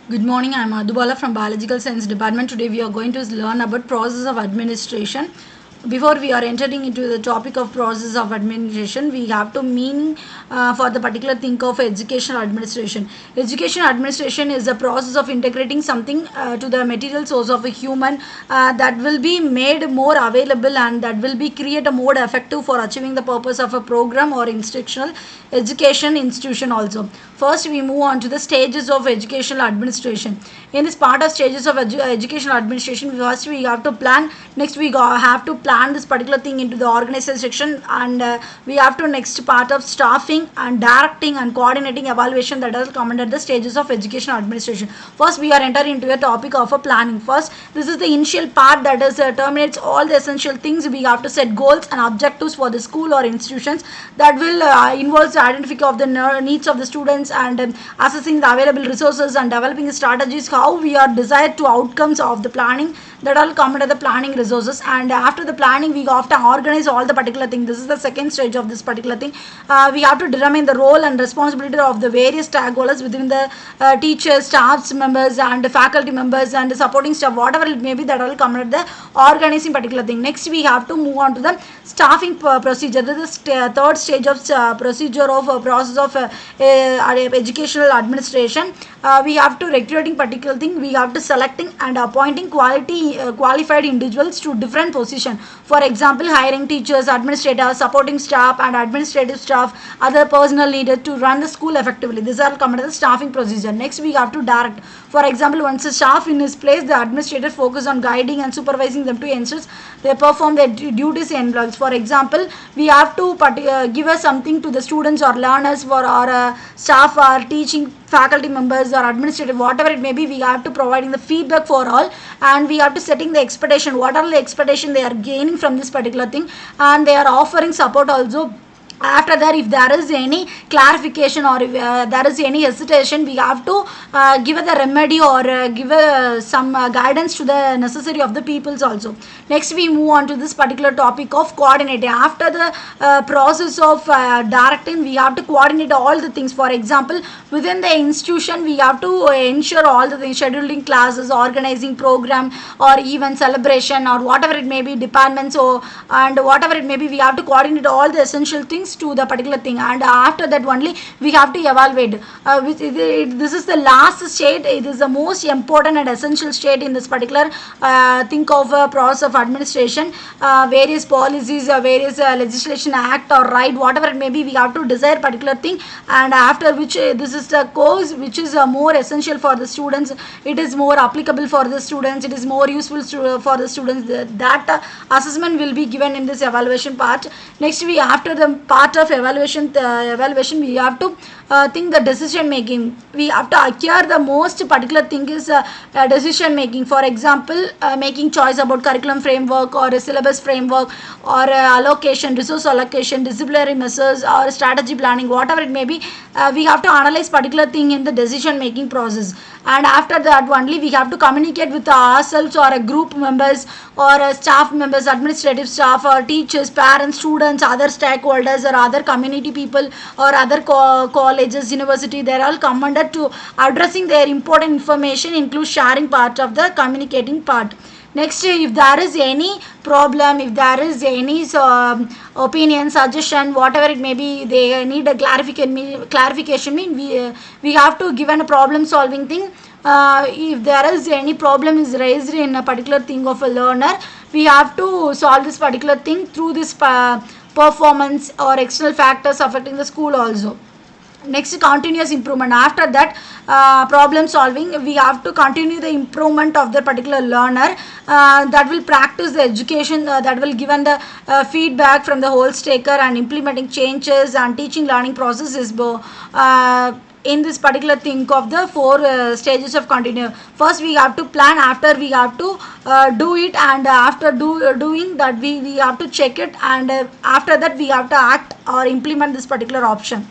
Good morning, I am Adubala from Biological Science Department. Today we are going to learn about process of administration. Before we are entering into the topic of process of administration, we have to mean for the particular thing of educational administration. Education administration is the process of integrating something to the material source of a human that will be made more available and that will be create a more effective for achieving the purpose of a program or instructional education institution also. First, we move on to the stages of educational administration. In this part of stages of educational administration, first we have to plan. Next, we have to plan this particular thing into the organization section, and we have to next part of staffing and directing and coordinating evaluation that are come under the stages of educational administration. First, we are entering into a topic of a planning. First, this is the initial part that is terminates all the essential things. We have to set goals and objectives for the school or institutions that will involve the identification of the needs of the students and assessing the available resources and developing the strategies how we are desired to outcomes of the planning that all come under the planning resources. And after the planning, we have to organize all the particular thing. This is the second stage of this particular thing. We have to determine the role and responsibility of the various stakeholders within the teachers, staffs members and faculty members and supporting staff, whatever it may be, that all come under the organizing particular thing. Next, we have to move on to the staffing procedure. This is the third stage of procedure of process of educational administration. We have to recruiting particular thing. We have to selecting and appointing qualified individuals to different position. For example, hiring teachers, administrators, supporting staff and administrative staff, other personnel needed to run the school effectively. These are come under the staffing procedure. Next, we have to direct. For example, once the staff in his place, the administrator focus on guiding and supervising them to ensure they perform their duties and employees. For example, we have to give us something to the students or learners for our staff or teaching faculty members or administrative, whatever it may be. We have to providing the feedback for all, and we have to setting the expectation, what are the expectation they are gaining from this particular thing, and they are offering support also. After that, if there is any clarification or if there is any hesitation, we have to give the remedy or give some guidance to the necessary of the peoples also. Next, we move on to this particular topic of coordinating. After the process of directing, we have to coordinate all the things. For example, within the institution, we have to ensure all the things, scheduling classes, organizing program or even celebration or whatever it may be, departments or and whatever it may be, we have to coordinate all the essential things to the particular thing. And after that only we have to evaluate this is the last state. It is the most important and essential state in this particular think of process of administration. Various policies, various legislation act or right, whatever it may be, we have to desire particular thing, and after which this is the course which is more essential for the students. It is more applicable for the students, it is more useful for the students. That assessment will be given in this evaluation part. Next, we after the part of evaluation we have to think the decision making. We have to acquire the most particular thing is decision making. For example, making choice about curriculum framework or a syllabus framework or allocation, resource allocation, disciplinary measures or strategy planning, whatever it may be. We have to analyze particular thing in the decision making process, and after that only we have to communicate with ourselves or a group members or staff members, administrative staff or teachers, parents, students, other stakeholders or other community people or other colleges, university. They are all come under to addressing their important information, include sharing part of the communicating part. Next, if there is any problem, if there is any opinion, suggestion, whatever it may be, they need a clarification mean we have to given a problem solving thing. If there is any problem is raised in a particular thing of a learner, we have to solve this particular thing through this performance or external factors affecting the school also. Next, continuous improvement. After that problem solving, we have to continue the improvement of the particular learner that will practice the education, that will given the feedback from the whole staker and implementing changes and teaching learning process is in this particular think of the four stages of continue. First, we have to plan, after we have to do it, and after doing that we have to check it, and after that we have to act or implement this particular option.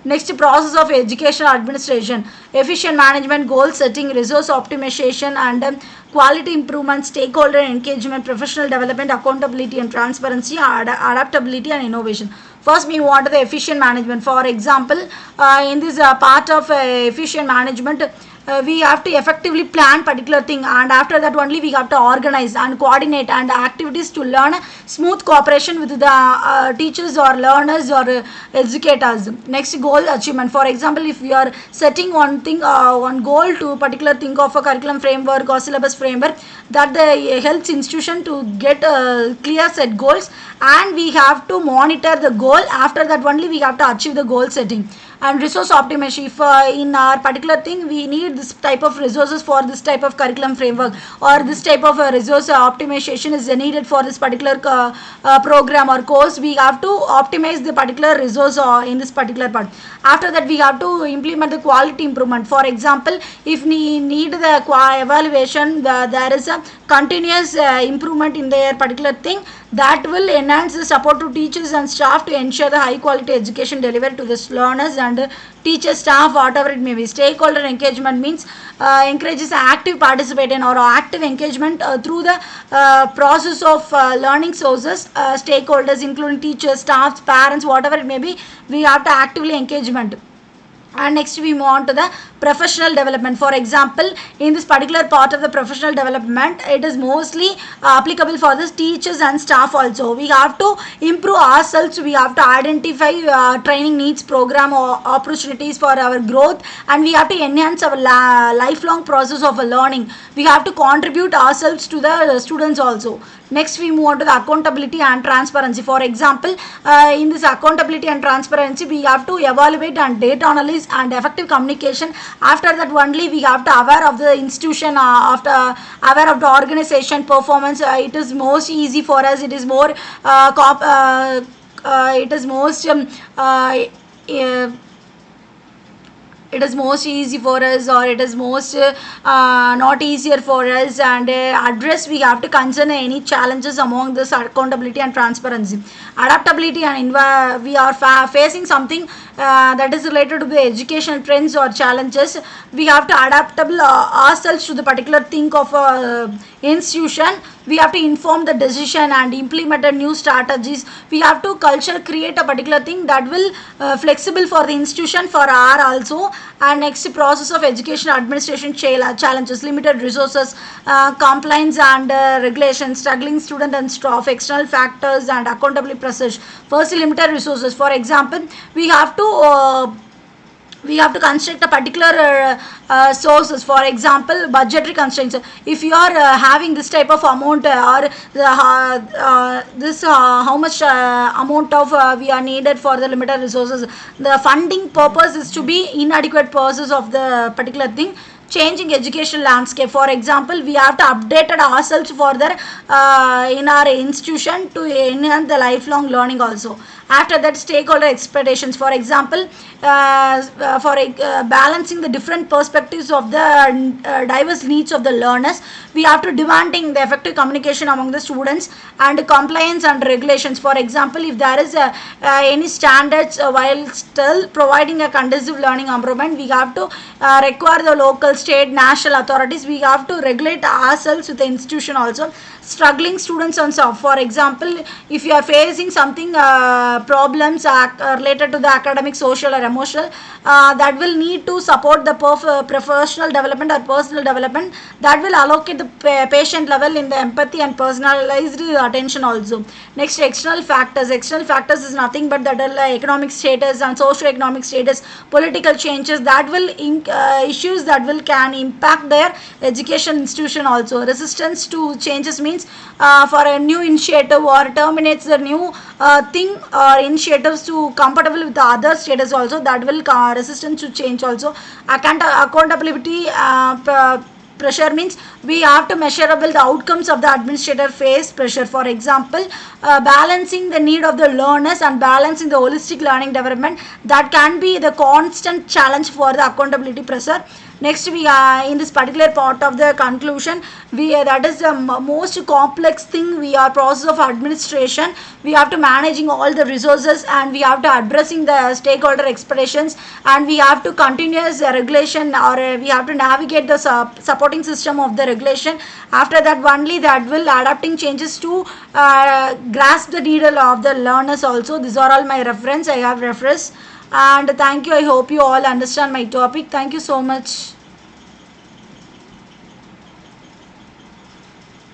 Next, process of educational administration: efficient management, goal setting, resource optimization, and quality improvement, stakeholder engagement, professional development, accountability and transparency, adaptability and innovation. First, we want the efficient management. For example, in this part of efficient management, we have to effectively plan particular thing, and after that only we have to organize and coordinate and activities to learn smooth cooperation with the teachers or learners or educators. Next, goal achievement. For example, if we are setting one thing, one goal to particular thing of a curriculum framework or syllabus framework, that the helps institution to get clear set goals, and we have to monitor the goal. After that only we have to achieve the goal setting. And resource optimization. If in our particular thing we need this type of resources for this type of curriculum framework, or this type of resource optimization is needed for this particular program or course, we have to optimize the particular resource in this particular part. After that we have to implement the quality improvement. For example, if we need the evaluation, there is a continuous improvement in their particular thing, that will enhance the support to teachers and staff to ensure the high quality education delivered to the learners and teachers, staff, whatever it may be. Stakeholder engagement means encourages active participation or active engagement through the process of learning sources. Stakeholders including teachers, staff, parents, whatever it may be, we have to actively engagement. And next we move on to the professional development. For example, in this particular part of the professional development, it is mostly applicable for the teachers and staff also. We have to improve ourselves, we have to identify training needs, program or opportunities for our growth, and we have to enhance our lifelong process of learning. We have to contribute ourselves to the students also. Next we move on to the accountability and transparency. For example, in this accountability and transparency, we have to evaluate and data analysis and effective communication. After that only we have to aware of the institution, after aware of the organization performance. It is most easy for us, it is more it is most it is most easy for us, or it is most not easier for us, and address we have to concern any challenges among this accountability and transparency. Adaptability, and we are facing something that is related to the educational trends or challenges. We have to adaptable ourselves to the particular thing of institution. We have to inform the decision and implement a new strategies. We have to culture create a particular thing that will flexible for the institution, for our also. And next, process of education administration challenges, limited resources, compliance and regulations, struggling student and staff, external factors and accountability pressures. First, limited resources. For example, we have to construct a particular sources. For example, budgetary constraints. If you are having this type of amount or this how much amount of we are needed for the limited resources, the funding purpose is to be inadequate purposes of the particular thing. Changing education landscape. For example, we have to update ourselves further in our institution to enhance the lifelong learning also. After that, stakeholder expectations. For example, for balancing the different perspectives of the diverse needs of the learners, we have to demanding the effective communication among the students and compliance and regulations. For example, if there is any standards while still providing a conducive learning environment, we have to require the local, state, national authorities. We have to regulate ourselves with the institution also. Struggling students and so. For example, if you are facing something problems related to the academic, social or emotional, that will need to support the professional development or personal development, that will allocate the patient level in the empathy and personalized attention also. Next, external factors. External factors is nothing but that economic status and socio-economic status, political changes, that will issues that will can impact their education institution also. Resistance to changes means for a new initiative or terminates the new thing or initiatives to compatible with the other status also, that will resistance to change also. Accountability pressure means we have to measurable the outcomes of the administrator face pressure. For example, balancing the need of the learners and balancing the holistic learning development, that can be the constant challenge for the accountability pressure. Next, we are in this particular part of the conclusion, that is the most complex thing. We are process of administration. We have to managing all the resources, and we have to addressing the stakeholder expectations, and we have to continuous regulation, or we have to navigate the supporting system of the regulation. After that only that will adapting changes to grasp the needle of the learners also. These are all my reference. I have reference. And thank you. I hope you all understand my topic. Thank you so much.